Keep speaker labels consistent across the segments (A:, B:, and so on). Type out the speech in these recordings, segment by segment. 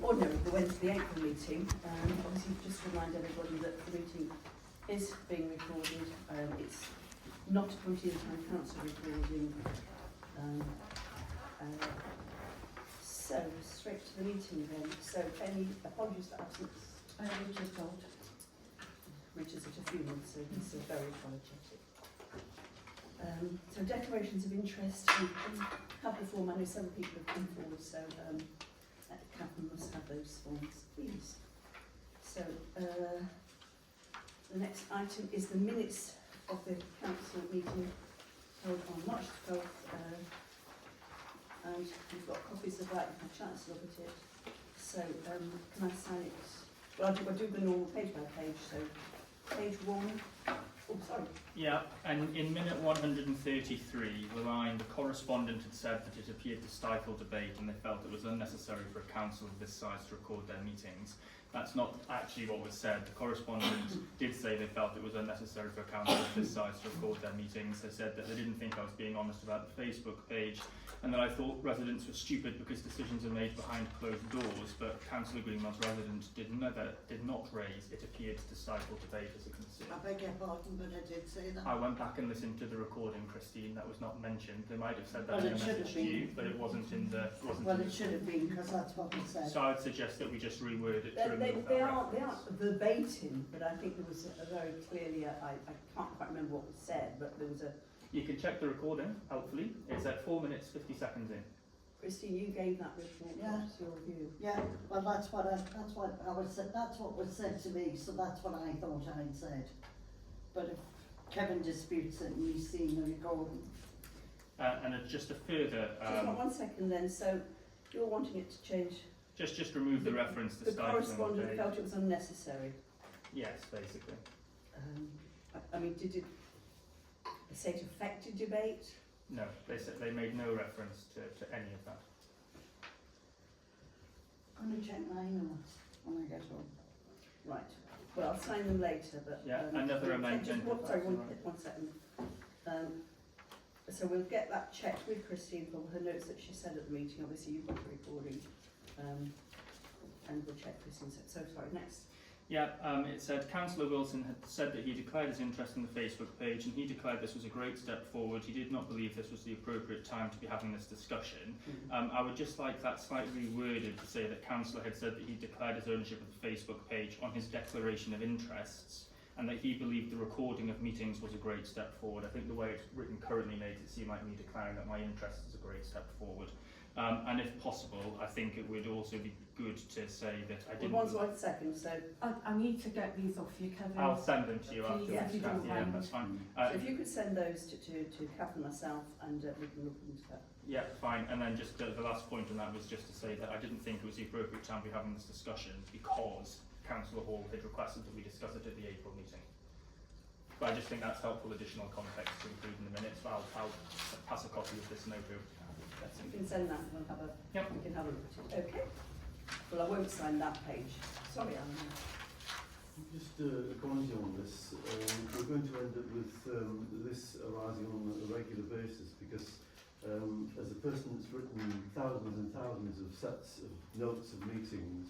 A: ordinary, the Wednesday April meeting. Obviously, just to remind everybody that the meeting is being recorded. It's not a Ponteland Council recording. So, straight to the meeting then. So, any apologies for absence? Richard told. Richard's at a funeral, so he's very apologetic. So, declarations of interest. We have the form. I know several people have come forward, so Catherine must have those forms, please. So, the next item is the minutes of the council meeting held on March 12th. And we've got copies of that, you can have a chance to look at it. So, can I sign it? Well, I'll do the normal page by page. So, page 1. Oh, sorry.
B: Yeah, and in minute 133, the line, the correspondent had said that it appeared to stifle debate and they felt it was unnecessary for a council of this size to record their meetings. That's not actually what was said. The correspondent did say they felt it was unnecessary for a council of this size to record their meetings. They said that they didn't think I was being honest about the Facebook page, and that I thought residents were stupid because decisions are made behind closed doors, but Councillor Greenmount's resident did not raise it appeared to stifle debate as a concern.
C: I beg your pardon, but I did say that.
B: I went back and listened to the recording, Christine. That was not mentioned. They might have said that
C: Well,
B: in a
C: it should
B: message
C: have
B: to you,
C: been.
B: but it wasn't in the.
C: Well, it should have been, because that's what we said.
B: So I'd suggest that we just reword it to remove
A: They
B: that
A: aren't
B: reference.
A: verbatim, but I think there was a very clearly, I can't quite remember what was said, but there was a...
B: You can check the recording, helpfully. It's at 4 minutes 50 seconds in.
A: Christine, you gave that report.
C: Yeah.
A: What's your view?
C: Yeah, well, that's what I was said. That's what was said to me. So that's what I thought I'd said. But if Kevin disputes it and he's seen the recording,
B: And just a further,
A: Just 1 second then. So you're wanting it to change.
B: just remove the reference to
A: The
B: stifling
A: correspondent
B: debate.
A: felt it was unnecessary.
B: Yes, basically.
A: I mean, did it say it affected debate?
B: No, they said they made no reference to any of that.
C: I'm going to check my notes when I get home.
A: Right. Well, I'll sign them later, but...
B: Yeah, another amendment.
A: Sorry, one second. So we'll get that checked with Christine for her notes that she said at the meeting. Obviously, you've got the recording. And we'll check Christine's. So sorry, next.
B: Yeah, it said Councillor Wilson had said that he declared his interest in the Facebook page and he declared this was a great step forward. He did not believe this was the appropriate time to be having this discussion. I would just like that slightly worded to say that Councillor had said that he declared his ownership of the Facebook page on his declaration of interests and that he believed the recording of meetings was a great step forward. I think the way it's written currently makes it seem like me declaring that my interest is a great step forward. And if possible, I think it would also be good to say that I didn't...
A: One second, so...
D: I need to get these off you, Kevin.
B: I'll send them to you afterwards,
D: Please, if you don't
B: Kathy, yeah,
D: mind.
B: that's fine.
A: So if you could send those to Kath and myself, and we can look into that.
B: Yeah, fine. And then just the last point on that was just to say that I didn't think it was the appropriate time to be having this discussion because Councillor Hall had requested that we discuss it at the April meeting. But I just think that's helpful additional context to include in the minutes. But I'll pass a copy of this note over to Kathy.
A: You can send that and we'll have a,
B: Yep.
A: we can have a look at it. Okay. Well, I won't sign that page. Sorry, Alan.
E: Just commenting on this, we're going to end up with this arising on a regular basis because as a person that's written thousands and thousands of sets of notes of meetings,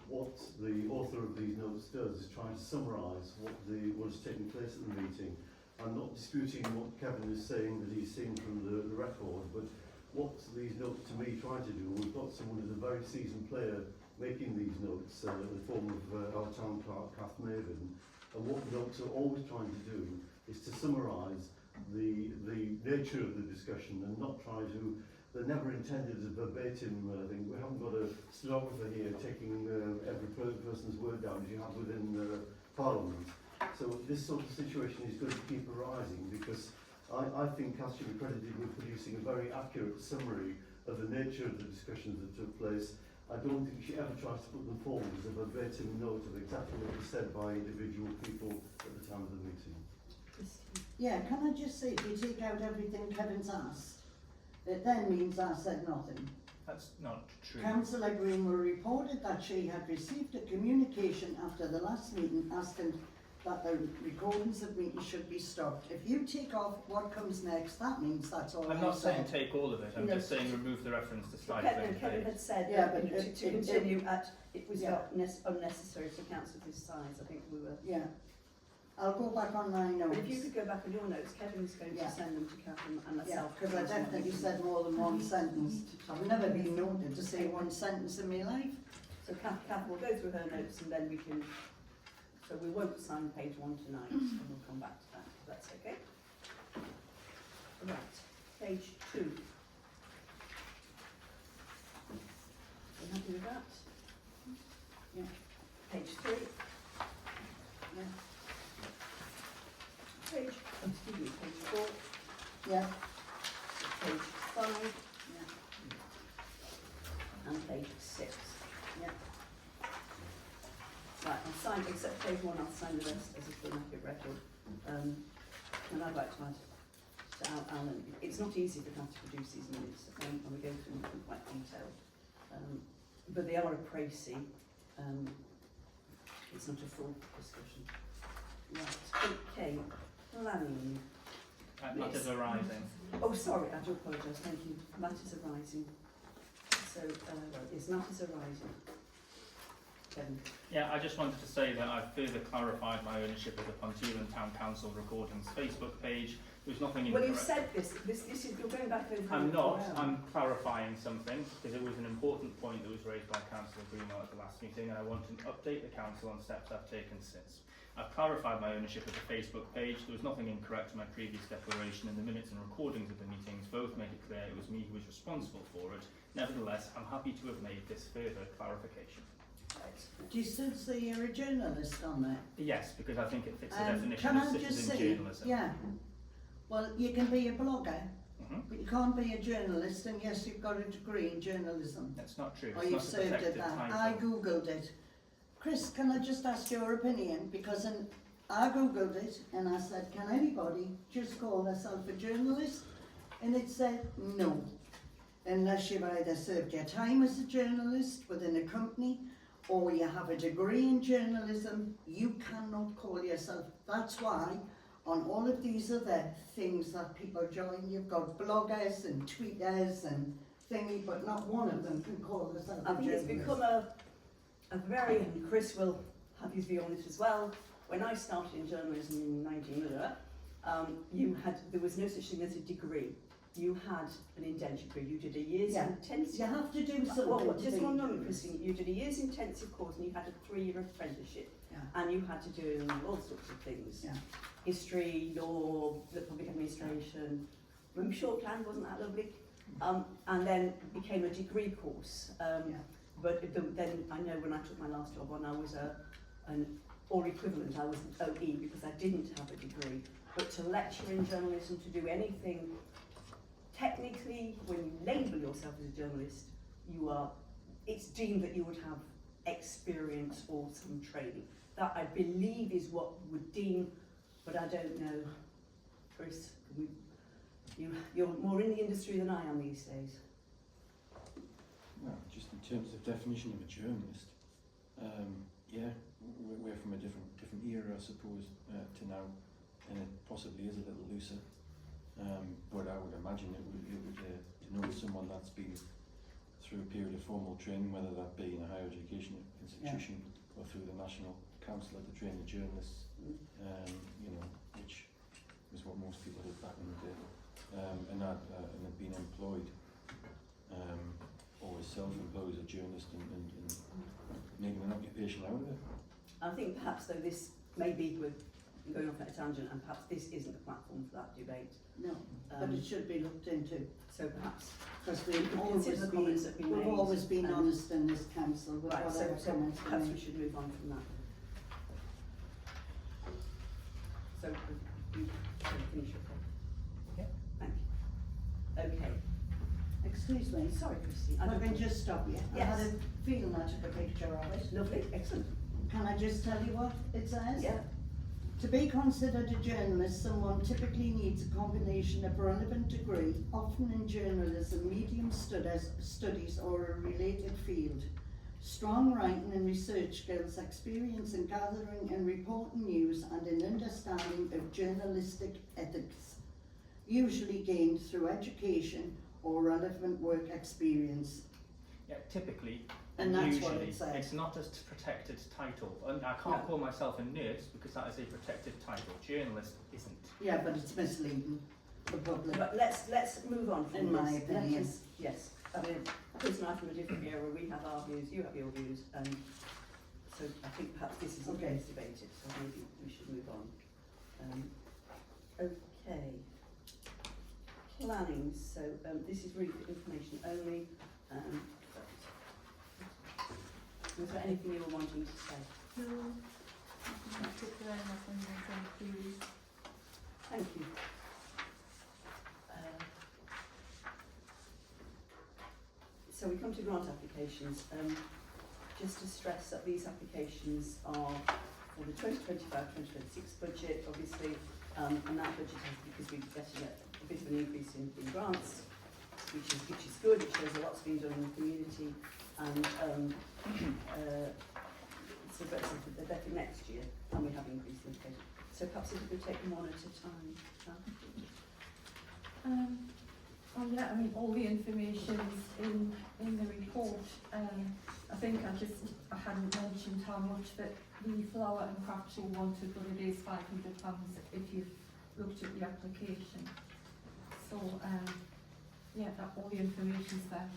E: what the author of these notes does is try to summarise what has taken place at the meeting. I'm not disputing what Kevin is saying that he's seen from the record, but what these notes to me try to do, we've got someone who's a very seasoned player making these notes in the form of our town clerk, Kath Maven, and what the notes are always trying to do is to summarise the nature of the discussion and not try to, they're never intended as verbatim thing. We haven't got a stenographer here taking every person's word down as you have within Parliament. So this sort of situation is going to keep arising because I think Kath should be credited with producing a very accurate summary of the nature of the discussions that took place. I don't think she ever tries to put them forward as a verbatim note of exactly what was said by individual people at the time of the meeting.
C: Yeah, can I just say, if you take out everything Kevin's asked, it then means I said nothing.
B: That's not true.
C: Councillor Greenwood reported that she had received a communication after the last meeting asking that the recordings of meetings should be stopped. If you take off what comes next, that means that's all
B: I'm not saying
C: said.
B: take all of it, I'm
A: No.
B: just saying remove the reference to slide
A: Kevin had said
C: Yeah,
A: that,
C: but
A: to continue at, it was
C: Yeah.
A: not unnecessary for council this size, I think we were.
C: Yeah. I'll go back on my notes.
A: But if you could go back on your notes, Kevin's going
C: Yeah.
A: to send them to Catherine and
C: Yeah,
A: myself.
C: because I definitely said more than one sentence. I've never been noted to say one sentence in my life.
A: So Kath will go through her notes and then we can, so we won't sign page 1 tonight, and we'll come back to that, if that's okay. Right, page 2. You happy with that?
C: Yeah.
A: Page 3.
C: Yeah.
A: Page 4.
C: Yeah.
A: Page 5.
C: Yeah.
A: And page 6.
C: Yeah.
A: Right, I'll sign, except page 1, I'll sign the rest as a formatic record. And I'd like to add to Alan, it's not easy for us to produce these minutes, and we go through them quite detailed. But they are a précis, it's not a full discussion. Right, okay, planning.
B: Matters arising.
A: Oh, sorry, I do apologise, thank you. Matters arising. So, yes, matters arising. Kevin.
B: Yeah, I just wanted to say that I've further clarified my ownership of the Ponteland Town Council Recordings Facebook page. There's nothing
A: Well,
B: incorrect.
A: you said this is, you're going back over.
B: I'm not, I'm clarifying something, because it was an important point that was raised by Councillor Greenwell at the last meeting, and I want to update the council on steps I've taken since. I've clarified my ownership of the Facebook page. There was nothing incorrect in my previous declaration, and the minutes and recordings of the meetings both made it clear it was me who was responsible for it. Nevertheless, I'm happy to have made this further clarification.
C: Do you still say you're a journalist on there?
B: Yes, because I think it fits the definition
C: Can
B: of
C: I just
B: citizen
C: say,
B: journalism.
C: yeah, well, you can be a blogger,
B: Mhm.
C: but you can't be a journalist, and yes, you've got a degree in journalism.
B: That's not true.
C: Or
B: It's
C: you've
B: not a
C: served at
B: protected
C: that.
B: title.
C: I googled it. Chris, can I just ask your opinion? Because I googled it and I said, can anybody just call themselves a journalist? And it said no, unless you've either served your time as a journalist within a company or you have a degree in journalism, you cannot call yourself. That's why on all of these other things that people join, you've got bloggers and tweeters and thingy, but not one of them can call themselves a
A: I think it's
C: journalist.
A: become a very, and Chris will have his view on this as well. When I started in journalism in 1900, there was no such thing as a degree. You had an indentured degree. You did a year's intensive.
C: You have to do something.
A: Well,
C: to
A: just
C: be
A: one moment,
C: journalist.
A: Christine. You did a year's intensive course, and you had a 3-year apprenticeship,
C: Yeah.
A: and you had to do all sorts of things:
C: Yeah.
A: history, law, the public administration. Remember short plan, wasn't that lovely? And then became a degree course. But then I know when I took my last job on, I was an or equivalent. I was an OE because I didn't have a degree. But to lecture in journalism, to do anything, technically, when you label yourself as a journalist, it's deemed that you would have experience or some training. That I believe is what would deem, but I don't know. Chris, you're more in the industry than I am these days.
F: Well, just in terms of definition of a journalist, yeah, we're from a different era, I suppose, to now, and it possibly is a little looser. But I would imagine it would denote someone that's been through a period of formal training, whether that be in a higher education institution or through the National Council to train the journalists, which was what most people did back in the day, and had been employed or as self-employed as a journalist and making an occupation out of it.
A: I think perhaps though this maybe we're going off at a tangent, and perhaps this isn't the platform for that debate.
C: No, but it should be looked into.
A: So perhaps
C: Because
A: consider the comments that have been
C: we've
A: made.
C: always been honest in this council with
A: Right,
C: whatever
A: so
C: comments we
A: perhaps we
C: make.
A: should move on from that. So you can finish your point.
B: Yeah.
A: Thank you. Okay.
C: Excuse me,
A: Sorry, Christine.
C: I can just stop you. I
A: Yes.
C: had a feeling I took a picture of it.
A: Lovely. Excellent.
C: Can I just tell you what it says?
A: Yeah.
C: To be considered a journalist, someone typically needs a combination of relevant degree, often in journalism, medium studies or a related field, strong writing and research skills, experience in gathering and reporting news, and an understanding of journalistic ethics, usually gained through education or relevant work experience.
B: Yeah, typically,
C: And that's
B: usually,
C: what it said.
B: it's not a protected title. And I can't
C: No.
B: call myself a nurse because that is a protected title. Journalist isn't.
C: Yeah, but it's misleading the public.
A: But let's move on from
C: In my
A: this.
C: opinion.
A: Yes, I mean, Chris and I from a different era, we have our views, you have your views, and so I think perhaps this is
C: Okay.
A: okay debated, so maybe we should move on. Okay. Planning, so this is really for information only. Was there anything you were wanting to say?
D: No, nothing particular, nothing queries.
A: Thank you. So we come to grant applications. Just to stress that these applications are for the 2025-2026 budget, obviously, and that budget has, because we're getting a bit of an increase in grants, which is good. It shows a lot's been done in the community, and so they're better next year, and we have increased in budget. So perhaps if we could take them one at a time.
D: Oh yeah, I mean, all the information's in the report. I think I hadn't mentioned how much that the flower and craft show wanted, but it is £500 if you've looked at the application. So yeah, all the information's there.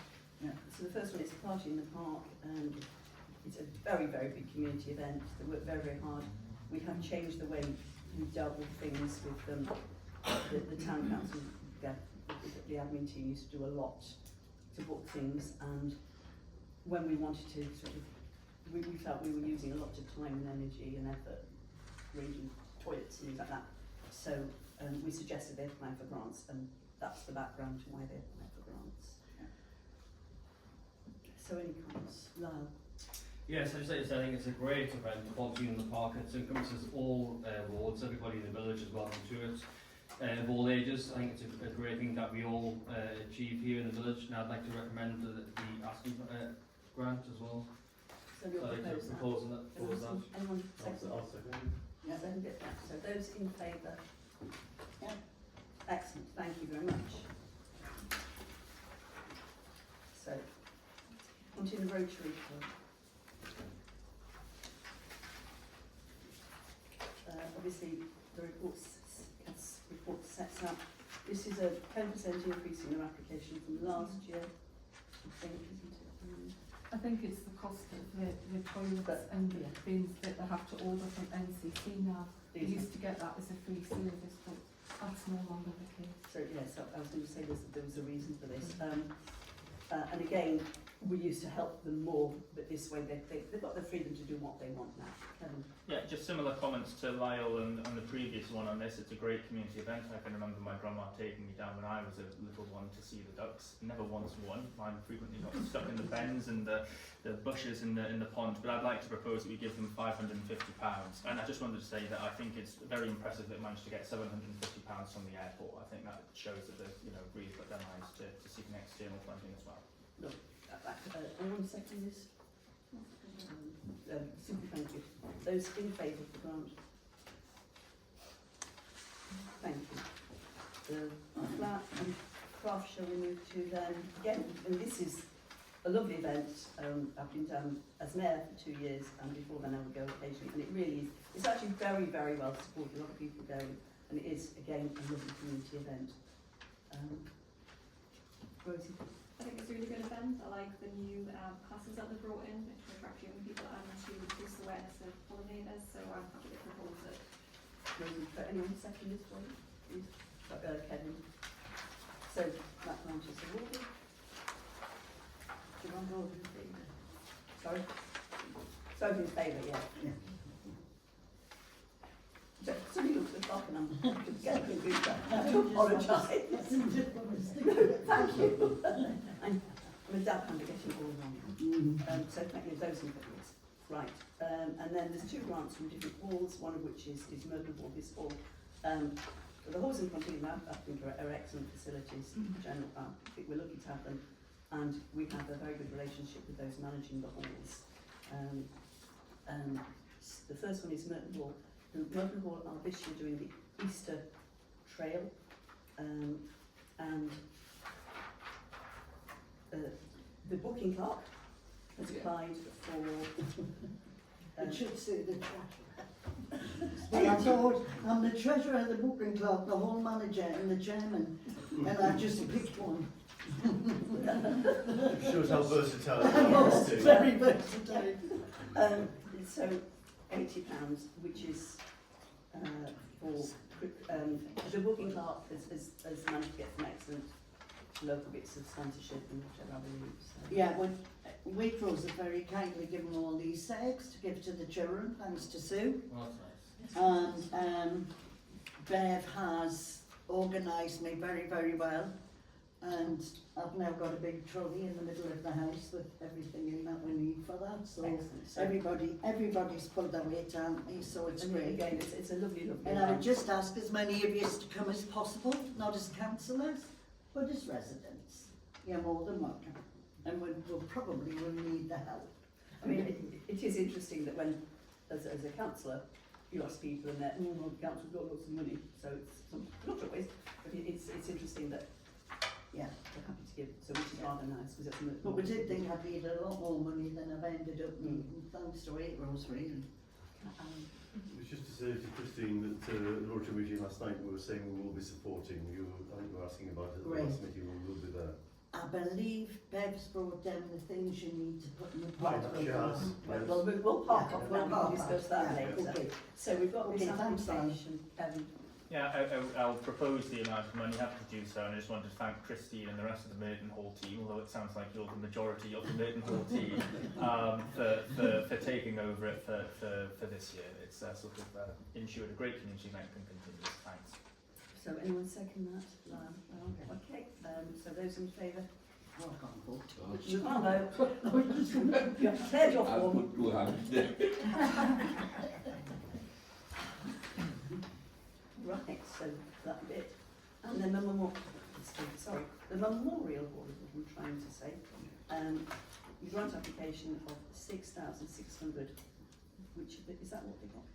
A: Yeah. So the first one is a party in the park, and it's a very, very big community event. They work very, very hard. We have changed the way we've dealt with things with them. The town council, the admin team used to do a lot to book things, and when we wanted to sort of, we felt we were using a lot of time and energy and effort arranging toilets and things like that. So we suggested they apply for grants, and that's the background to why they apply for grants. So any comments? Lyle?
G: Yes, I just like to say I think it's a great event, Ponteland in the Park. It encompasses all wards, everybody in the village is welcome to it, of all ages. I think it's a great thing that we all achieve here in the village, and I'd like to recommend the ASCII grant as well.
A: So you're
G: So I'd like to propose that.
A: Anyone second?
E: I'll second.
A: Yeah, second it. So those in favour?
C: Yeah.
A: Excellent, thank you very much. So, onto the Rotary Club. Obviously, the report sets out, this is a 10% increase in their application from last year, I think, isn't it?
D: I think it's the cost of the toilets
A: But,
D: and the
A: yeah.
D: bins that they have to order from NCC now. They
A: These
D: used to get that as a free service, but that's no longer the case.
A: So yes, I was going to say there was a reason for this. And again, we used to help them more, but this way they've got the freedom to do what they want now. Kevin?
B: Yeah, just similar comments to Lyle and the previous one on this. It's a great community event. I can remember my grandma taking me down when I was a little one to see the ducks. Never once won. Mine frequently got stuck in the bends and the bushes in the pond. But I'd like to propose that we give them £550. And I just wanted to say that I think it's very impressive that it managed to get £750 from the airport. I think that shows that they've really put their minds to seeking external funding as well.
A: Look, anyone second this? Super, thank you. Those in favour of the grant? Thank you. The flat and craft show we move to then. Again, and this is a lovely event. I've been down as mayor for 2 years, and before then I would go occasionally, and it really is, it's actually very, very well supported. A lot of people going, and it is, again, a lovely community event. Rosie?
H: I think it's a really good event. I like the new classes that they've brought in, which attract young people and to increase the awareness of pollinators, so I'm happy to propose it.
A: Rosie, anyone second this one? Please. Kevin. So that grant is awarded. Do you want all in favour? Sorry? Sorry, in favour, yeah. Somebody looks at the clock and I'm getting confused. I do apologise. Thank you. I'm a dab hand at getting it all wrong. So thank you, those in favour. Right. And then there's 2 grants from different halls, one of which is Merton Hall, this hall. The halls in Ponteland, I think, are excellent facilities. General, I think we're lucky to have them. and we have a very good relationship with those managing the halls. The first one is Merton Hall. Merton Hall are this year doing the Easter Trail, and the booking clerk has applied for.
C: It should say the treasurer. But I thought, I'm the treasurer, the booking clerk, the hall manager and the chairman, and I just picked one.
E: Shows how versatile
C: I
E: you
C: was
E: are.
C: very versatile.
A: So £80, which is for the booking clerk has managed to get some excellent local bits of sponsorship and whatever, I believe. So.
C: Yeah, when Waitrose have very kindly given all these eggs to give to the children, thanks to Sue.
G: Well, that's nice.
C: And Bev has organised me very, very well. And I've now got a big trolley in the middle of the house with everything in that we need for that. So
A: Excellent. So
C: everybody's pulled their weight on me, so it's
A: and
C: great.
A: again, it's a lovely, lovely
C: And I would
A: event.
C: just ask as many of you to come as possible, not as councillors, but as residents. You're more than welcome. And we'll probably need the help.
A: I mean, it is interesting that when, as a councillor, you ask people and they're, well, the council's got lots of money, so it's not always, but it's interesting that
C: Yeah.
A: they're happy to give, so which is rather nice, because it's
C: But we did think I'd need a lot more money than I've ended up needing, thanks to Waitrose, really.
E: It was just to say to Christine that the Rotary meeting last night we were saying we will be supporting you. I think we were asking about it at the
C: Great.
E: last meeting. We will be there.
C: I believe Bev's brought down the things you need to put in the
E: Right,
C: pot.
E: she has.
A: Well, we'll park off
C: We'll
A: and we
C: park
A: can discuss that
C: off.
A: later.
C: Okay.
A: So we've got this
C: Okay, thanks, Anne.
A: application,
B: Yeah, I'll propose the amount of money, happy to do so, and I just wanted to thank Christine and the rest of the Merton Hall team, although it sounds like you're the majority of the Merton Hall team, for taking over it for this year. It's sort of ensured a great community event can continue. Thanks.
A: so anyone second that? No. Okay, so those in favour?
C: Oh, I can't vote.
A: You can't vote. You have declared your form. Right, so that bit. And then the memorial hall is what I'm trying to say. The grant application of 6,600, which is that what they got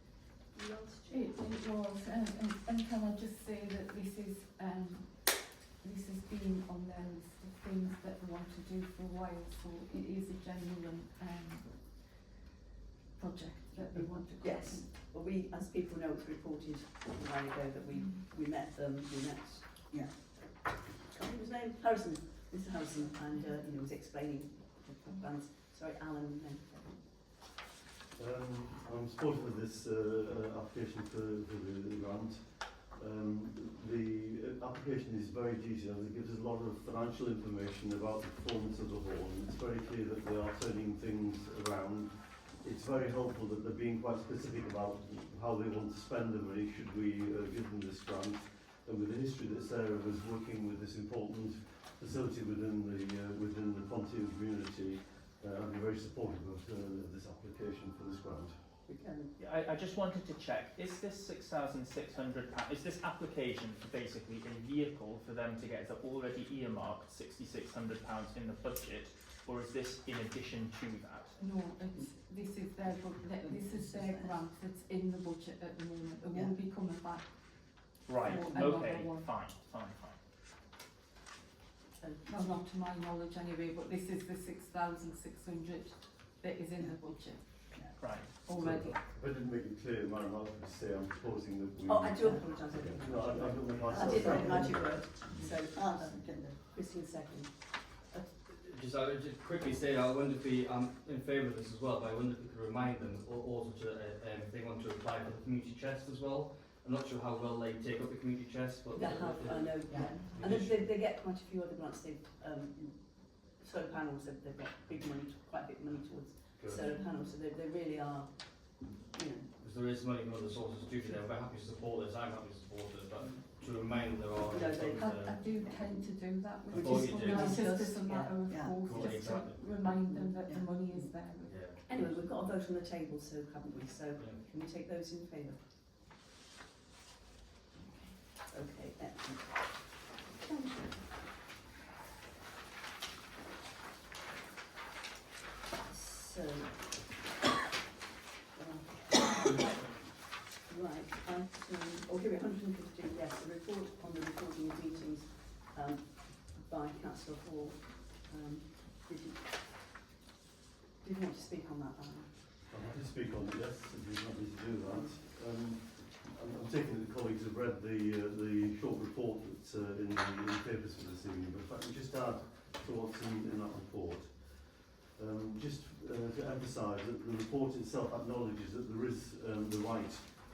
A: last year?
D: It was, and can I just say that this has been on their list of things that they want to do for a while, so it is a genuine project that they want to go
A: Yes. Well, we, as people know, it's reported a while ago that we met them,
C: Yeah.
A: can't remember his name, Harrison, Mr. Harrison, and he was explaining the plans. Sorry, Alan.
E: I'm supportive of this application for the grant. The application is very detailed. It gives us a lot of financial information about the performance of the hall. And it's very clear that they are turning things around. It's very helpful that they're being quite specific about how they want to spend the money should we give them this grant. And with the history that Sarah was working with this important facility within the Ponteland community, I'd be very supportive of this application for this grant.
B: I just wanted to check, is this £6,600, is this application for basically a vehicle for them to get the already earmarked £6,600 in the budget, or is this in addition to that?
D: No, this is their grant that's in the budget at the moment. It won't be coming back.
B: Right,
D: for another
B: okay,
D: one.
B: fine.
D: Well, not to my knowledge anyway, but this is the 6,600 that is in the budget
B: Right.
D: already.
E: So, if I didn't make it clear, Madam, I was going to say I'm proposing that we...
A: Oh, I do apologise. I didn't
E: No, I don't make
A: I
E: myself
A: did
E: sound-
A: recognise your word. So,
C: I'll second it.
A: Christine second.
G: I would just quickly say, I wonder if we, I'm in favour of this as well, but I wonder if we could remind them also to, if they want to apply for the community chest as well. I'm not sure how well they take up the community chest, but...
A: They have, I know, yeah. And they get quite a few other grants. They've, solar panels, they've got big money, quite big money towards solar panels, so they really are, you know.
G: Because there is money from other sources due to them. We're happy to support this, I'm happy to support it, but to remind them there are...
A: No, they-
D: I do tend to do that with
G: I thought
D: this
G: you
D: one.
G: did.
D: It's just as a matter of
C: Yeah.
D: course,
G: Cool,
D: just
G: exactly.
D: to remind them that the money is there.
G: Yeah.
A: Anyway, we've got a vote on the table, so haven't we? So
G: Yeah.
A: can we take those in favour? Okay, excellent. So, right, here we 115, yes, the report on the recording of meetings by Councillor Hall. Did you want to speak on that, Alan?
E: I'm happy to speak on it, yes, if you want me to do that. I'm taking that the colleagues have read the short report that's in the papers for this evening, but if I can just add to what's in that report. Just to emphasise that the report itself acknowledges that there is the right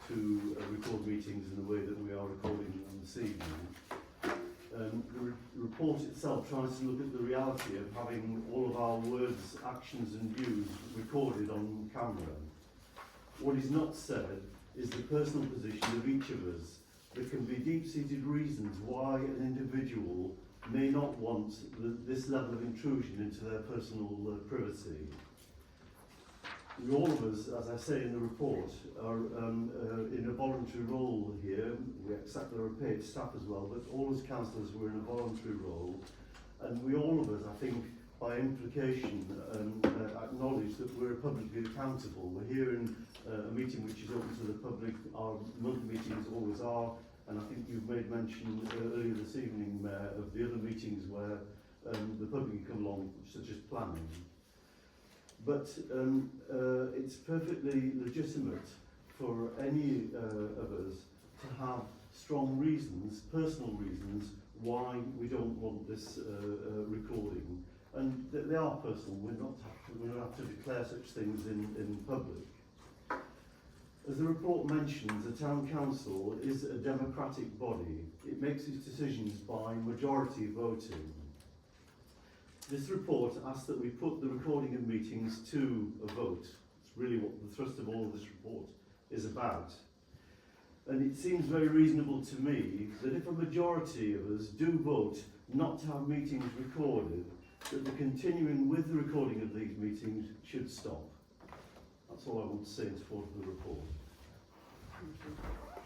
E: to record meetings in the way that we are recording them this evening. The report itself tries to look at the reality of having all of our words, actions and views recorded on camera. What is not said is the personal position of each of us. There can be deep-seated reasons why an individual may not want this level of intrusion into their personal privacy. We, all of us, as I say in the report, are in a voluntary role here. We accept there are paid staff as well, but all as councillors we're in a voluntary role, and we all of us, I think, by implication, acknowledge that we're publicly accountable. We're here in a meeting which is open to the public. Our monthly meetings always are, and I think you've made mention earlier this evening, Mayor, of the other meetings where the public can come along, such as planning. But it's perfectly legitimate for any of us to have strong reasons, personal reasons, why we don't want this recording. And they are personal. We don't have to declare such things in public. As the report mentions, the Town Council is a democratic body. It makes its decisions by majority voting. This report asks that we put the recording of meetings to a vote. It's really what the thrust of all of this report is about. And it seems very reasonable to me that if a majority of us do vote not to have meetings recorded, that the continuing with the recording of these meetings should stop. That's all I want to say in support of the report.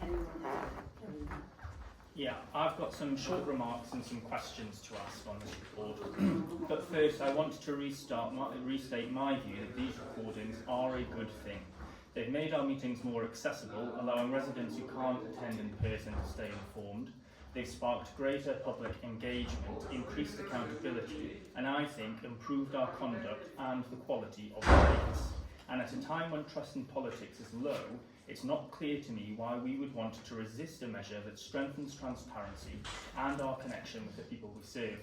A: Anyone else?
B: Yeah, I've got some short remarks and some questions to ask on this report. But first, I want to restate my view that these recordings are a good thing. They've made our meetings more accessible, allowing residents who can't attend in person to stay informed. They've sparked greater public engagement, increased accountability, and I think improved our conduct and the quality of debates. And at a time when trust in politics is low, it's not clear to me why we would want to resist a measure that strengthens transparency and our connection with the people we serve.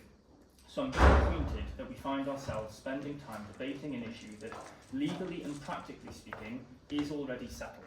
B: So I'm disappointed that we find ourselves spending time debating an issue that, legally and practically speaking, is already settled.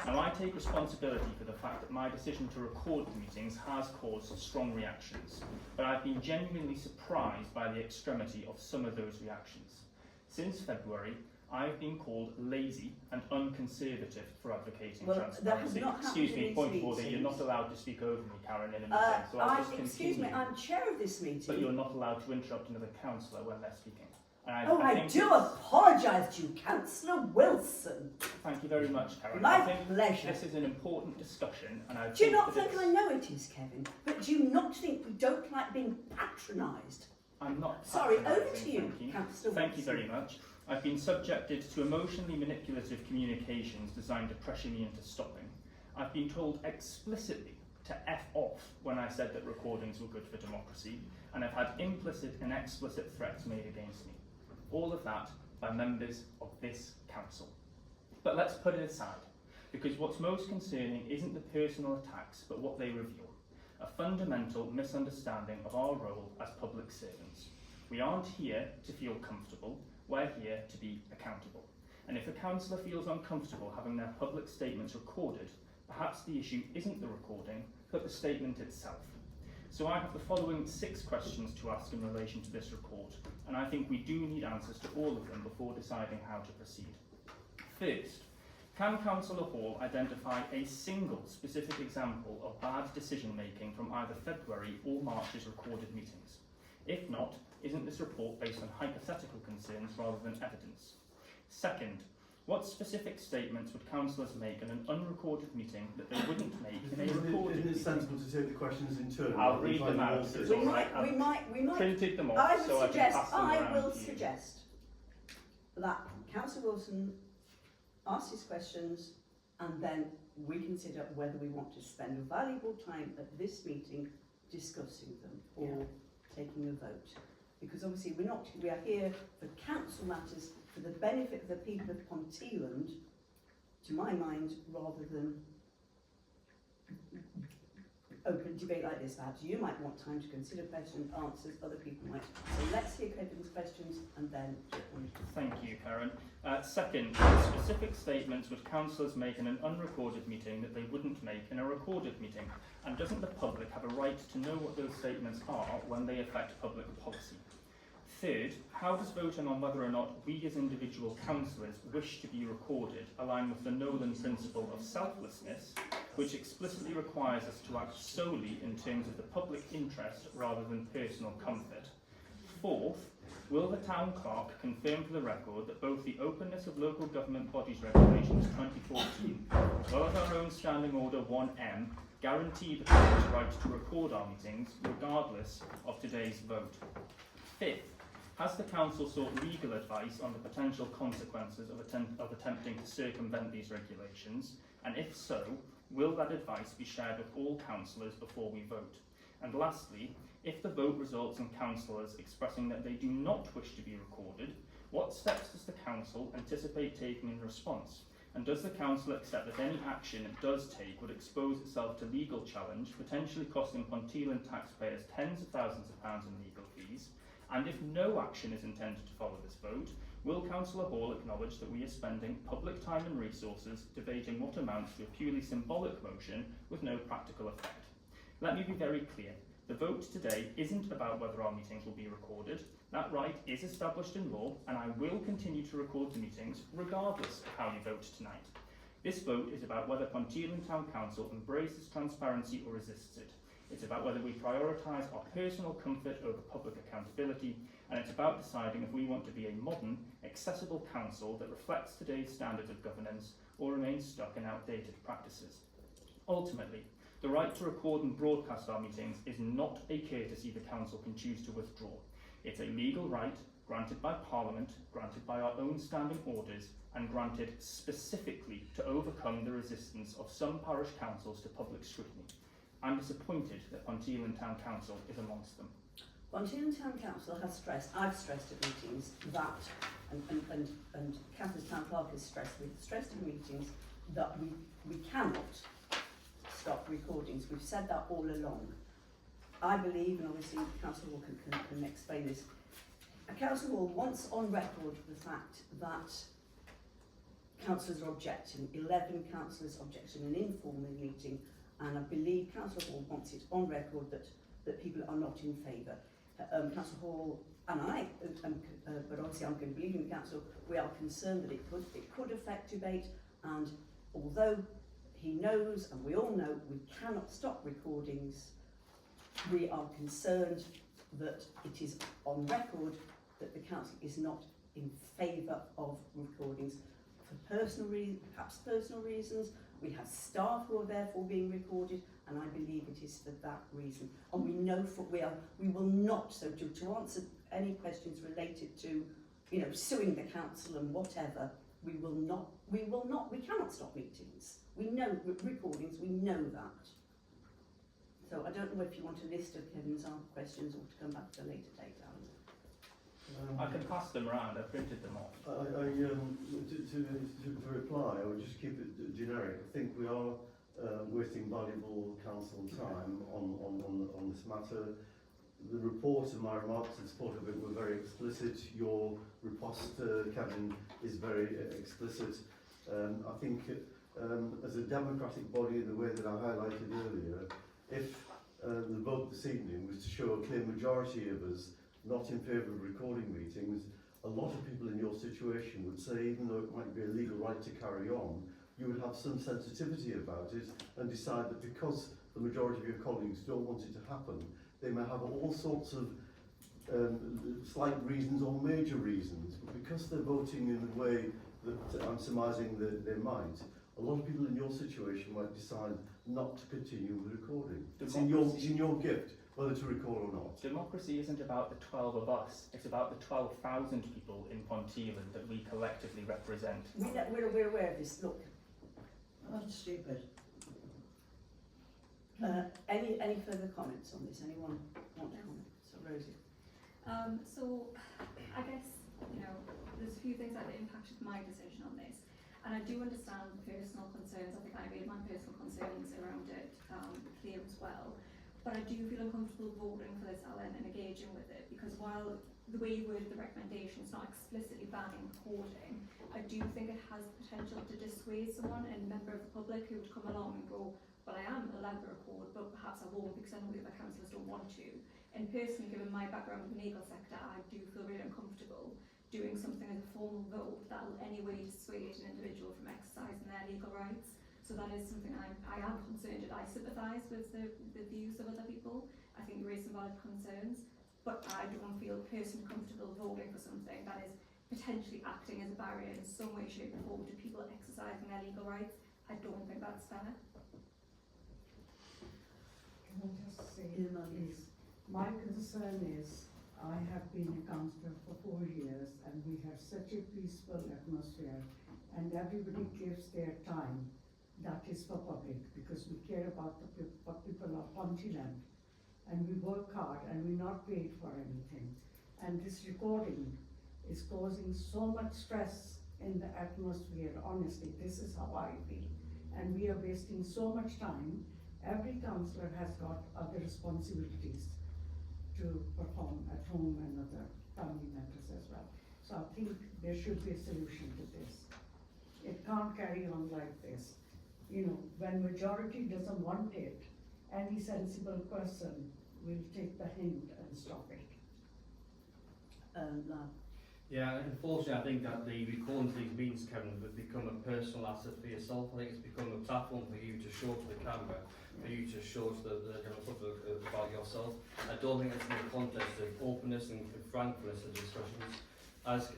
B: Now, I take responsibility for the fact that my decision to record the meetings has caused strong reactions, but I've been genuinely surprised by the extremity of some of those reactions. Since February, I've been called lazy and unconservative for advocating transparency.
A: That has not
B: Excuse
A: happened
B: me,
A: in
B: point
A: these
B: of order, you're
A: meetings.
B: not allowed to speak over me, Karen, in a meeting, so I'll just
A: Excuse me,
B: continue.
A: I'm chair of this meeting.
B: But you're not allowed to interrupt another councillor when they're speaking. And
A: I
B: think
A: do
B: it's-
A: apologise to you, Councillor Wilson.
B: Thank you very much, Karen.
A: My
B: I think
A: pleasure.
B: this is an important discussion, and I
A: Do you not
B: that
A: think I know it is, Kevin? But do you not think we don't like being patronised?
B: I'm not.
A: Sorry, over
B: patronising,
A: to you,
B: thank you.
A: Councillor
B: Thank you
A: Wilson.
B: very much. I've been subjected to emotionally manipulative communications designed to pressure me into stopping. I've been told explicitly to F off when I said that recordings were good for democracy, and I've had implicit and explicit threats made against me. All of that by members of this council. But let's put it aside, because what's most concerning isn't the personal attacks, but what they reveal. A fundamental misunderstanding of our role as public servants. We aren't here to feel comfortable, we're here to be accountable. And if a councillor feels uncomfortable having their public statements recorded, perhaps the issue isn't the recording, but the statement itself. So I have the following 6 questions to ask in relation to this report, and I think we do need answers to all of them before deciding how to proceed. First, can Councillor Hall identify a single specific example of bad decision making from either February or March's recorded meetings? If not, isn't this report based on hypothetical concerns rather than evidence? Second, what specific statements would councillors make in an unrecorded meeting that they wouldn't make in a recorded
E: Isn't it
B: meeting?
E: sensible to take the questions in turn?
B: I'll read them out. It's all right.
A: We might.
B: Printed them off
A: I
B: so
A: would
B: I can pass
A: suggest.
B: them
A: I
B: around
A: will
B: to you.
A: suggest. that Councillor Wilson asks his questions and then we consider whether we want to spend valuable time at this meeting discussing them or taking a vote. Because obviously we are here for council matters for the benefit of the people of Ponteland, to my mind, rather than open debate like this. Perhaps you might want time to consider questions, answers, other people might. So let's hear Kevin's questions and then...
B: Thank you, Karen. Second, specific statements would councillors make in an unrecorded meeting that they wouldn't make in a recorded meeting? And doesn't the public have a right to know what those statements are when they affect public policy? Third, how does voting on whether or not we as individual councillors wish to be recorded align with the Nolan principle of selflessness, which explicitly requires us to act solely in terms of the public interest rather than personal comfort? Fourth, will the town clerk confirm for the record that both the openness of local government bodies regulations 2014 as well as our own standing order 1M guarantee the public's right to record our meetings regardless of today's vote? Fifth, has the council sought legal advice on the potential consequences of attempting to circumvent these regulations? And if so, will that advice be shared with all councillors before we vote? And lastly, if the vote results in councillors expressing that they do not wish to be recorded, what steps does the council anticipate taking in response? And does the council accept that any action it does take would expose itself to legal challenge, potentially costing Ponteland taxpayers tens of thousands of pounds in legal fees? And if no action is intended to follow this vote, will Councillor Hall acknowledge that we are spending public time and resources debating what amounts to a purely symbolic motion with no practical effect? Let me be very clear. The vote today isn't about whether our meetings will be recorded. That right is established in law, and I will continue to record the meetings regardless of how you vote tonight. This vote is about whether Ponteland Town Council embraces transparency or resists it. It's about whether we prioritise our personal comfort over public accountability, and it's about deciding if we want to be a modern, accessible council that reflects today's standards of governance or remains stuck in outdated practices. Ultimately, the right to record and broadcast our meetings is not a courtesy the council can choose to withdraw. It's a legal right granted by Parliament, granted by our own standing orders, and granted specifically to overcome the resistance of some parish councils to public scrutiny. I'm disappointed that Ponteland Town Council is amongst them.
A: Ponteland Town Council has stressed, I've stressed at meetings that, and Catherine's Town Clerk has stressed, we've stressed in meetings that we cannot stop recordings. We've said that all along. I believe, and obviously Councillor Hall can explain this, Councillor Hall wants on record the fact that councillors are objecting, 11 councillors object in an informal meeting, and I believe Councillor Hall wants it on record that people are not in favour. Councillor Hall and I, but obviously I'm going to believe in the council, we are concerned that it could affect debate, and although he knows and we all know we cannot stop recordings, we are concerned that it is on record that the council is not in favour of recordings for perhaps personal reasons. We have staff who are therefore being recorded, and I believe it is for that reason. And we know we will not, so to answer any questions related to, suing the council and whatever, we cannot stop meetings. We know recordings, we know that. So I don't know if you want a list of Kevin's questions or to come back to a later date, Alan.
B: I can pass them around, I printed them off.
E: To reply, I would just keep it generic. I think we are wasting valuable council time on this matter. The report and my remarks in support of it were very explicit. Your riposte, Kevin, is very explicit. I think as a democratic body, in the way that I highlighted earlier, if the vote this evening was to show a clear majority of us not in favour of recording meetings, a lot of people in your situation would say, even though it might be a legal right to carry on, you would have some sensitivity about it and decide that because the majority of your colleagues don't want it to happen, they may have all sorts of slight reasons or major reasons, but because they're voting in the way that I'm surmising that they might, a lot of people in your situation might decide not to continue with recording. It's in your gift whether to recall or not.
B: Democracy isn't about the 12 of us, it's about the 12,000 people in Ponteland that we collectively represent.
A: We're aware of this. Look,
C: That's stupid.
A: any further comments on this? Anyone want to comment? So Rosie.
H: So I guess, you know, there's a few things that impacted my decision on this. And I do understand personal concerns. I think I made my personal concerns around it clear as well. But I do feel uncomfortable voting for this, Alan, and engaging with it, because while the way you worded the recommendation is not explicitly banning recording, I do think it has potential to dissuade someone, a member of the public, who would come along and go, well, I am allowed to record, but perhaps I won't because I know the other councillors don't want to. And personally, given my background in the legal sector, I do feel really uncomfortable doing something as a formal vote that will anyway dissuade an individual from exercising their legal rights. So that is something I am concerned that I sympathise with the views of other people. I think you raise some valid concerns, but I don't feel personally comfortable voting for something that is potentially acting as a barrier in some way, shape or form to people exercising their legal rights. I don't think that's fair.
I: Can I just say, is my concern is I have been a councillor for 4 years and we have such a peaceful atmosphere and everybody gives their time. That is for public, because we care about what people of Ponteland, and we work hard and we're not paid for anything. And this recording is causing so much stress in the atmosphere. Honestly, this is how I feel. And we are wasting so much time. Every councillor has got other responsibilities to perform at home and other family matters as well. So I think there should be a solution to this. It can't carry on like this. You know, when majority doesn't want it, any sensible person will take the hint and stop it.
G: Yeah, unfortunately, I think that the recording of these meetings, Kevin, would become a personal asset for yourself. I think it's become a platform for you to show to the camera, for you to show to the general public about yourself. I don't think it's in the context of openness and frankness of discussions. As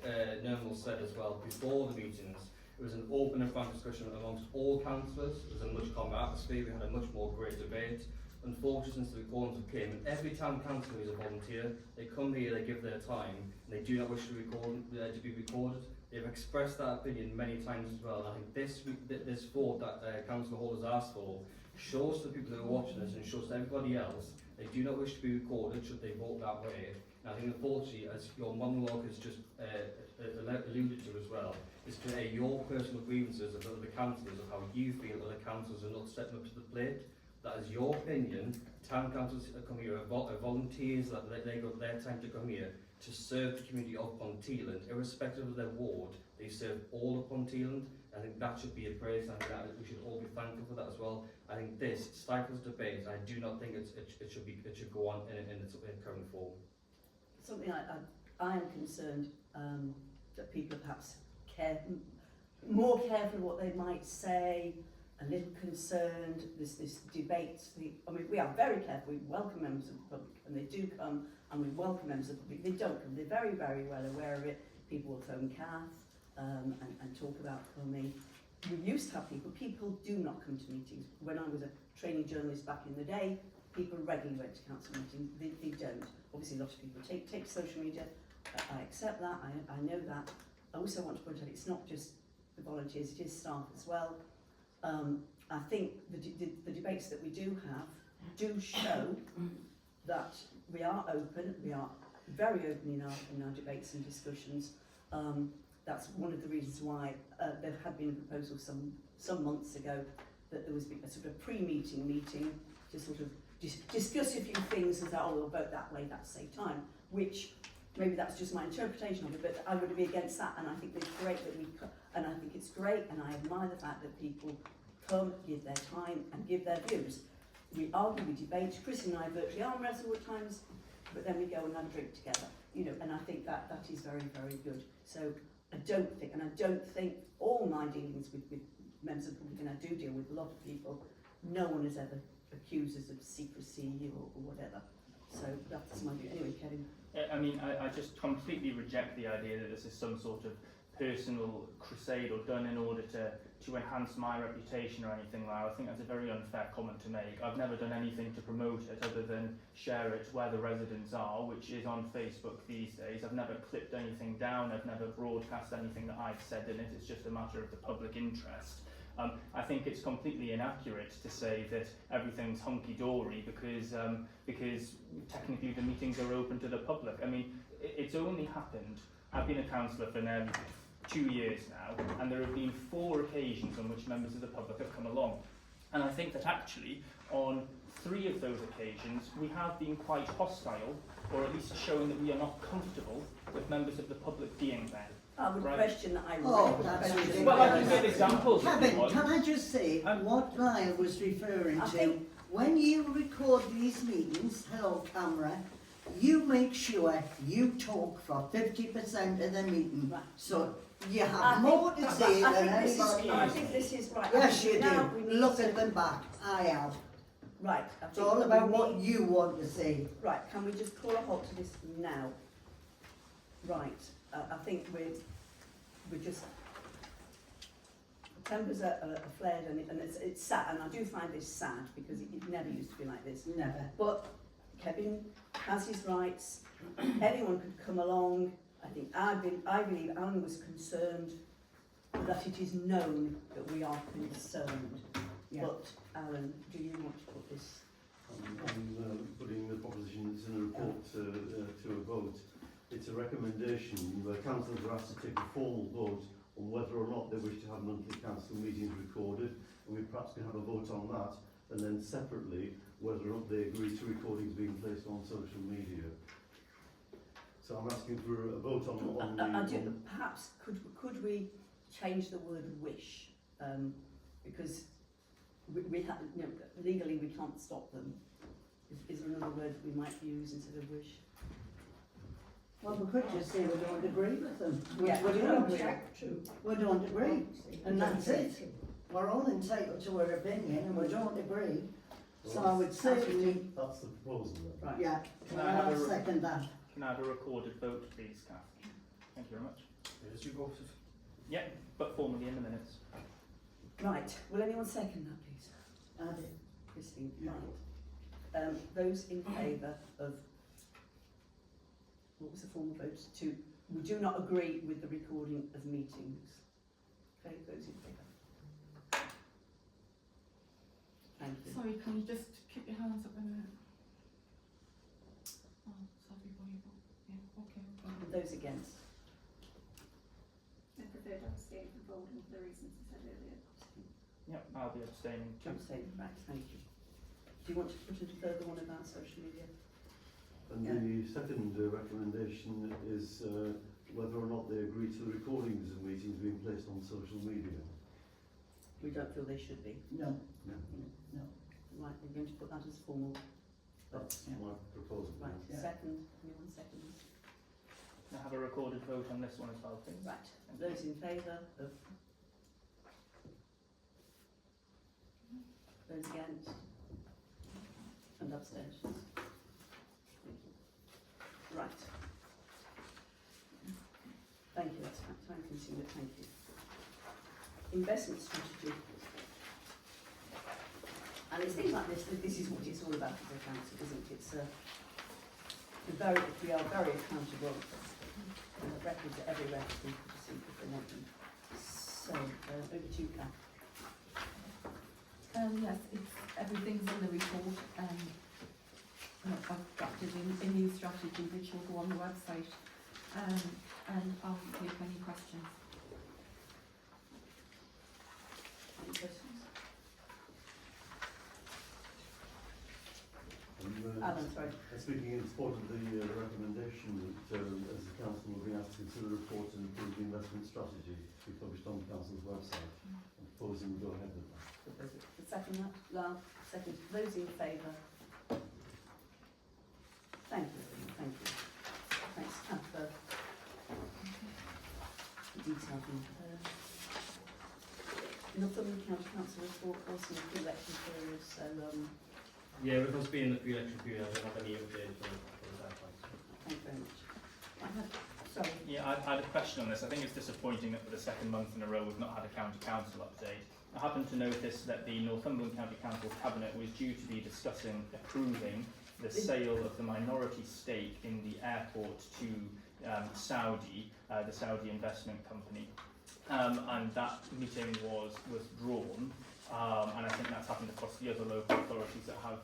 G: Nermal said as well, before the meetings, it was an open and frank discussion amongst all councillors. It was a much calmer atmosphere. We had a much more great debate. Unfortunately, since the recordings came, and every town councillor is a volunteer. They come here, they give their time, and they do not wish to be recorded. They've expressed that opinion many times as well. And I think this vote that Councillor Hall has asked for shows to the people who are watching this and shows to everybody else they do not wish to be recorded should they vote that way. And I think unfortunately, as your monologue has just alluded to as well, is to air your personal grievances of other councillors, of how you feel other councillors are not stepping up to the plate. That is your opinion. Town councillors that come here are volunteers that they got their time to come here to serve the community of Ponteland, irrespective of their ward. They serve all of Ponteland. I think that should be appraised, and I think that we should all be thankful for that as well. I think this stifles debate. I do not think it should go on in its current form.
A: Something I am concerned that people are perhaps more careful what they might say, a little concerned. This debate. I mean, we are very careful. We welcome members of the public, and they do come, and we welcome members of the public. They don't come. They're very, very well aware of it. People will phone Kath and talk about coming. We used to have people do not come to meetings. When I was a trainee journalist back in the day, people regularly went to council meetings. They don't. Obviously, a lot of people take social media. I accept that. I know that. I also want to point out it's not just the volunteers, it is staff as well. I think the debates that we do have do show that we are open. We are very open in our debates and discussions. That's one of the reasons why there had been a proposal some months ago that there was a sort of pre-meeting meeting to sort of discuss a few things and say, oh, we'll vote that way, that's save time, which maybe that's just my interpretation of it, but I would be against that. And I think it's great that and I think it's great, and I admire the fact that people come, give their time and give their views. We argue, we debate. Chris and I virtually arm wrestle at times, but then we go and have a drink together, you know, and I think that is very, very good. So I don't think all my dealings with members of the public, and I do deal with a lot of people, no one has ever accused us of secrecy or whatever. So that's my view. Anyway, Kevin.
B: I mean, I just completely reject the idea that this is some sort of personal crusade or done in order to enhance my reputation or anything like that. I think that's a very unfair comment to make. I've never done anything to promote it other than share it where the residents are, which is on Facebook these days. I've never clipped anything down, I've never broadcast anything that I've said in it. It's just a matter of the public interest. I think it's completely inaccurate to say that everything's hunky-dory because technically the meetings are open to the public. I mean, it's only happened, I've been a councillor for nearly 2 years now, and there have been 4 occasions on which members of the public have come along. And I think that actually, on 3 of those occasions, we have been quite hostile, or at least showing that we are not comfortable with members of the public being there.
A: I would
B: Right.
A: question that I
C: Oh,
A: would
C: that's
A: question-
C: ridiculous.
B: Well, I can give examples if you
C: Kevin,
B: want.
C: can I just say what Lyle was referring
A: I
C: to?
A: think-
C: When you record these meetings, hello camera, you make sure you talk for 50% of the meeting.
A: Right.
C: So you
A: I
C: have
A: think-
C: more to say
A: I
C: than
A: think this is-
C: anybody
A: I
C: else.
A: think this is right.
C: Yes, you
A: Now we
C: do.
A: need
C: Look
A: to-
C: at them back. I have.
A: Right. I
C: It's
A: think
C: all
A: we
C: about what
A: need-
C: you want to say.
A: Right, can we just call a halt to this now? Right, I think we're just, tempers are flared and it's sad, and I do find this sad because it never used to be like this.
C: Never.
A: But Kevin has his rights, anyone could come along. I believe Alan was concerned that it is known that we are concerned.
C: Yeah.
A: But Alan, do you want to put this?
E: I'm putting the proposition that's in the report to a vote. It's a recommendation where councillors are asked to take a formal vote on whether or not they wish to have monthly council meetings recorded, and we perhaps can have a vote on that, and then separately whether or not they agree to recordings being placed on social media. So I'm asking for a vote on
A: Perhaps could we change the word wish, because we have, you know, legally we can't stop them. Is there another word we might use instead of wish?
C: Well, we could just say we don't agree with them.
A: Yeah,
C: we
A: we
C: don't
A: don't
C: agree. We don't agree. And that's it. We're all entitled to our opinion and we don't agree. So I would certainly,
E: that's the proposal then.
A: Right.
C: yeah,
B: Can I have
C: I'll
B: a-
C: second that.
B: Can I have a recorded vote, please, Kath? Thank you very much.
G: As you voted.
B: Yep, but formally in the minutes.
A: Right, will anyone second that, please?
C: I did.
A: Christine,
C: Yeah.
A: right. Those in favour of, what was the formal vote? We do not agree with the recording of meetings. Okay, those in favour. Thank you.
D: Sorry, can you just keep your hands up a minute? Oh, so everybody, yeah, okay.
A: And those against?
H: I prefer to abstain from voting for the reasons I said earlier.
B: Yep, I'll be abstaining too.
A: Abstain, right, thank you. Do you want to put in a further one about social media?
E: And the second recommendation is whether or not they agree to the recordings of meetings being placed on social media.
A: We don't feel they should be.
C: No.
E: No.
C: No.
A: Right, we're going to put that as formal.
E: That's
C: Yeah.
E: my proposal.
A: Right,
C: Yeah.
A: second, anyone second?
B: Can I have a recorded vote on this one as well, please?
A: Right, those in favour of? Those against? And abstentions? Thank you. Right. Thank you, that's time consuming, thank you. Investment strategy. And it's things like this is what it's all about as a council, isn't it? It's we are very accountable. And the records at every record we could see if they want them. So, over to you, Kath.
D: Yes, everything's in the report. I've drafted a new strategy which will go on the website, and I'll take any questions.
A: Any questions? Alan, sorry.
E: Speaking in support of the recommendation that as the council will be asked to consider a report and approve the investment strategy to be published on the council's website. I'm proposing we go ahead with that.
A: The second that, Lyle, second, those in favour? Thank you, thank you. Thanks, Kath, for the detail from Northumberland Council report, also in the pre-election period, so,
G: Yeah, with us being in the pre-election period, I don't have any update for that point.
A: thank you very much. Sorry.
B: Yeah, I had a question on this. I think it's disappointing that for the second month in a row we've not had a county council update. I happen to notice that the Northumberland County Council Cabinet was due to be discussing approving the sale of the minority stake in the airport to Saudi, the Saudi investment company. And that meeting was withdrawn. And I think that's happened across the other local authorities that have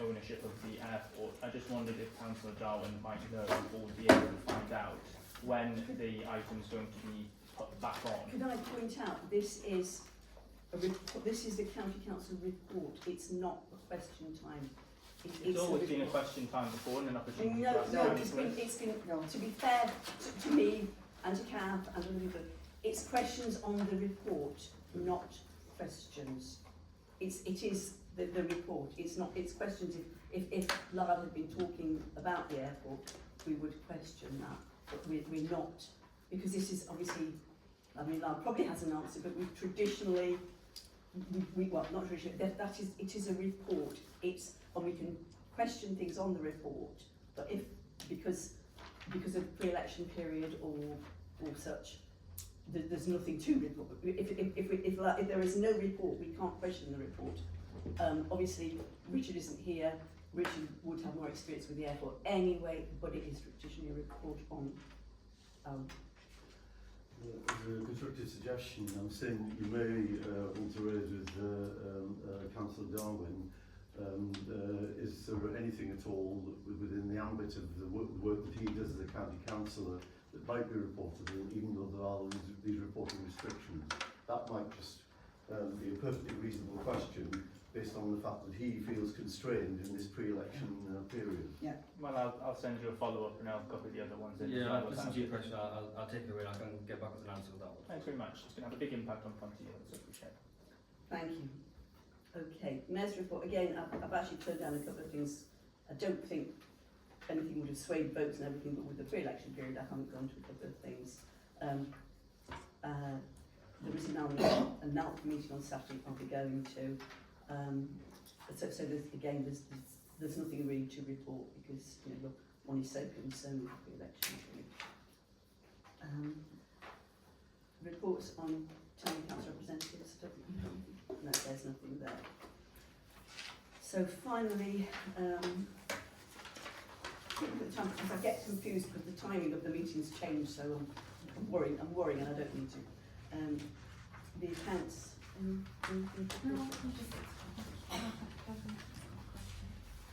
B: ownership of the airport. I just wondered if Councillor Darwin might know or would be able to find out when the item's going to be put back on.
A: Could I point out, this is the County Council report, it's not a question time.
B: It's always been a question time before and an opportunity
A: No,
B: to ask councillors.
A: it's been, to be fair to me and to Kath and other people, it's questions on the report, not questions. It is the report, it's questions. If Lard had been talking about the airport, we would question that, but we're not, because this is obviously, I mean, Lard probably has an answer, but we've traditionally, well, not traditionally, it is a report, and we can question things on the report, but because of pre-election period or such, there's nothing to report. If there is no report, we can't question the report. Obviously, Richard isn't here. Richard would have more experience with the airport anyway, but it is traditionally a report on.
E: As a constructive suggestion, I'm saying that you may want to raise with Councillor Darwin. Is there anything at all within the ambit of the work that he does as a county councillor that might be reportable, even though there are these reporting restrictions? That might just be a perfectly reasonable question based on the fact that he feels constrained in this pre-election period.
C: Yeah.
B: Well, I'll send you a follow-up and I'll copy the other ones in.
G: Yeah, I'll listen to your question. I'll take it away and I can get back with an answer to that one.
B: Thanks very much. It's going to have a big impact on Ponteland, so appreciate it.
A: Thank you. Okay, Mayor's report. Again, I've actually turned down a couple of things. I don't think anything would have swayed votes and everything, but with the pre-election period, I haven't gone to a couple of things. There is now a NALP meeting on Saturday I'll be going to. So there's nothing really to report because one is so concerned with the election period. Reports on town council representatives. No, there's nothing there. So finally, because I get confused because the timing of the meetings changed, so I'm worrying and I don't need to. The accounts.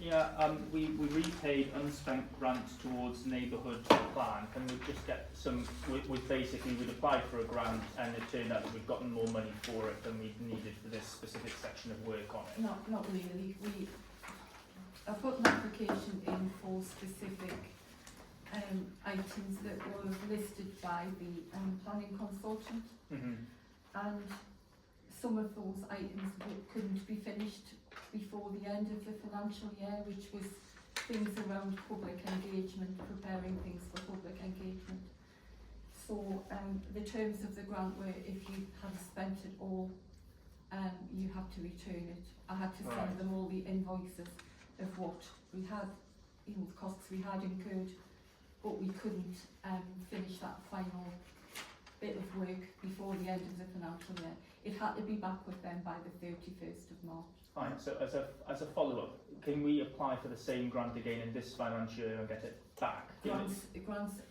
B: Yeah, we repaid unspent grants towards Neighbourhood Plan. Can we just get some, we'd applied for a grant and it turned out that we've gotten more money for it than we needed for this specific section of work on it?
D: Not really. I put an application in for specific items that were listed by the planning consultant. And some of those items couldn't be finished before the end of the financial year, which was things around public engagement, preparing things for public engagement. So the terms of the grant were if you had spent it all, you had to return it. I had to send them all the invoices of what we had, the costs we had incurred, but we couldn't finish that final bit of work before the end of the financial year. It had to be back with them by the 31st of March.
B: Fine, so as a follow-up, can we apply for the same grant again in this financial year and get it back?
D: Grants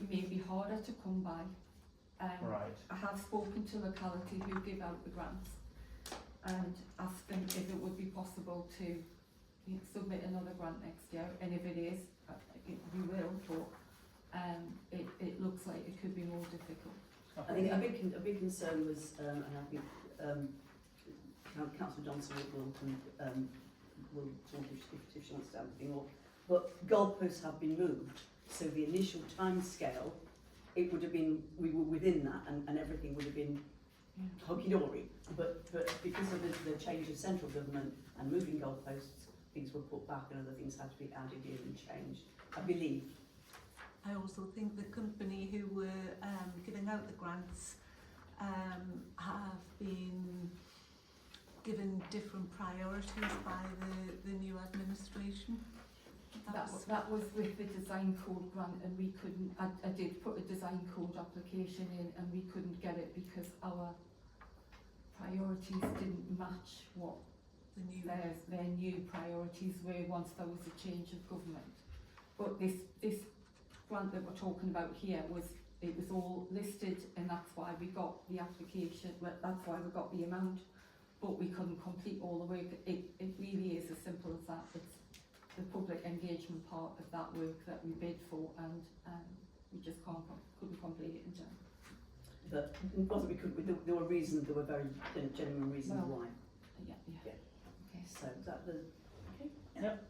D: may be harder to come by. I have spoken to locality who give out the grants and asked them if it would be possible to submit another grant next year, and if it is, we will, but it looks like it could be more difficult.
A: I think a big concern was, and I think Councillor Johnson will talk if she wants to have anything more, but goalposts have been moved, so the initial time scale, it would have been, we were within that and everything would have been hunky-dory, but because of the change of central government and moving goalposts, things were put back and other things had to be added in and changed, I believe.
J: I also think the company who were giving out the grants have been given different priorities by the new administration.
D: That was with the design code grant, and we couldn't, I did put a design code application in, and we couldn't get it because our priorities didn't match what
J: The new
D: their new priorities were once there was a change of government. But this grant that we're talking about here it was all listed, and that's why we got the application, well, that's why we got the amount, but we couldn't complete all the work. It really is as simple as that. It's the public engagement part of that work that we bid for, and we just couldn't complete it in time.
A: But it wasn't because there were reasons, there were very genuine reasons
D: Well,
A: why.
D: Yeah.
A: Okay, so is that the, okay?
B: Yep.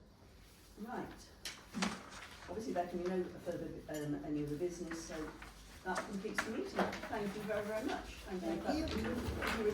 A: Right. Obviously there can be no further, any other business, so that completes the meeting. Thank you very, very much.
C: Thank you.
A: You.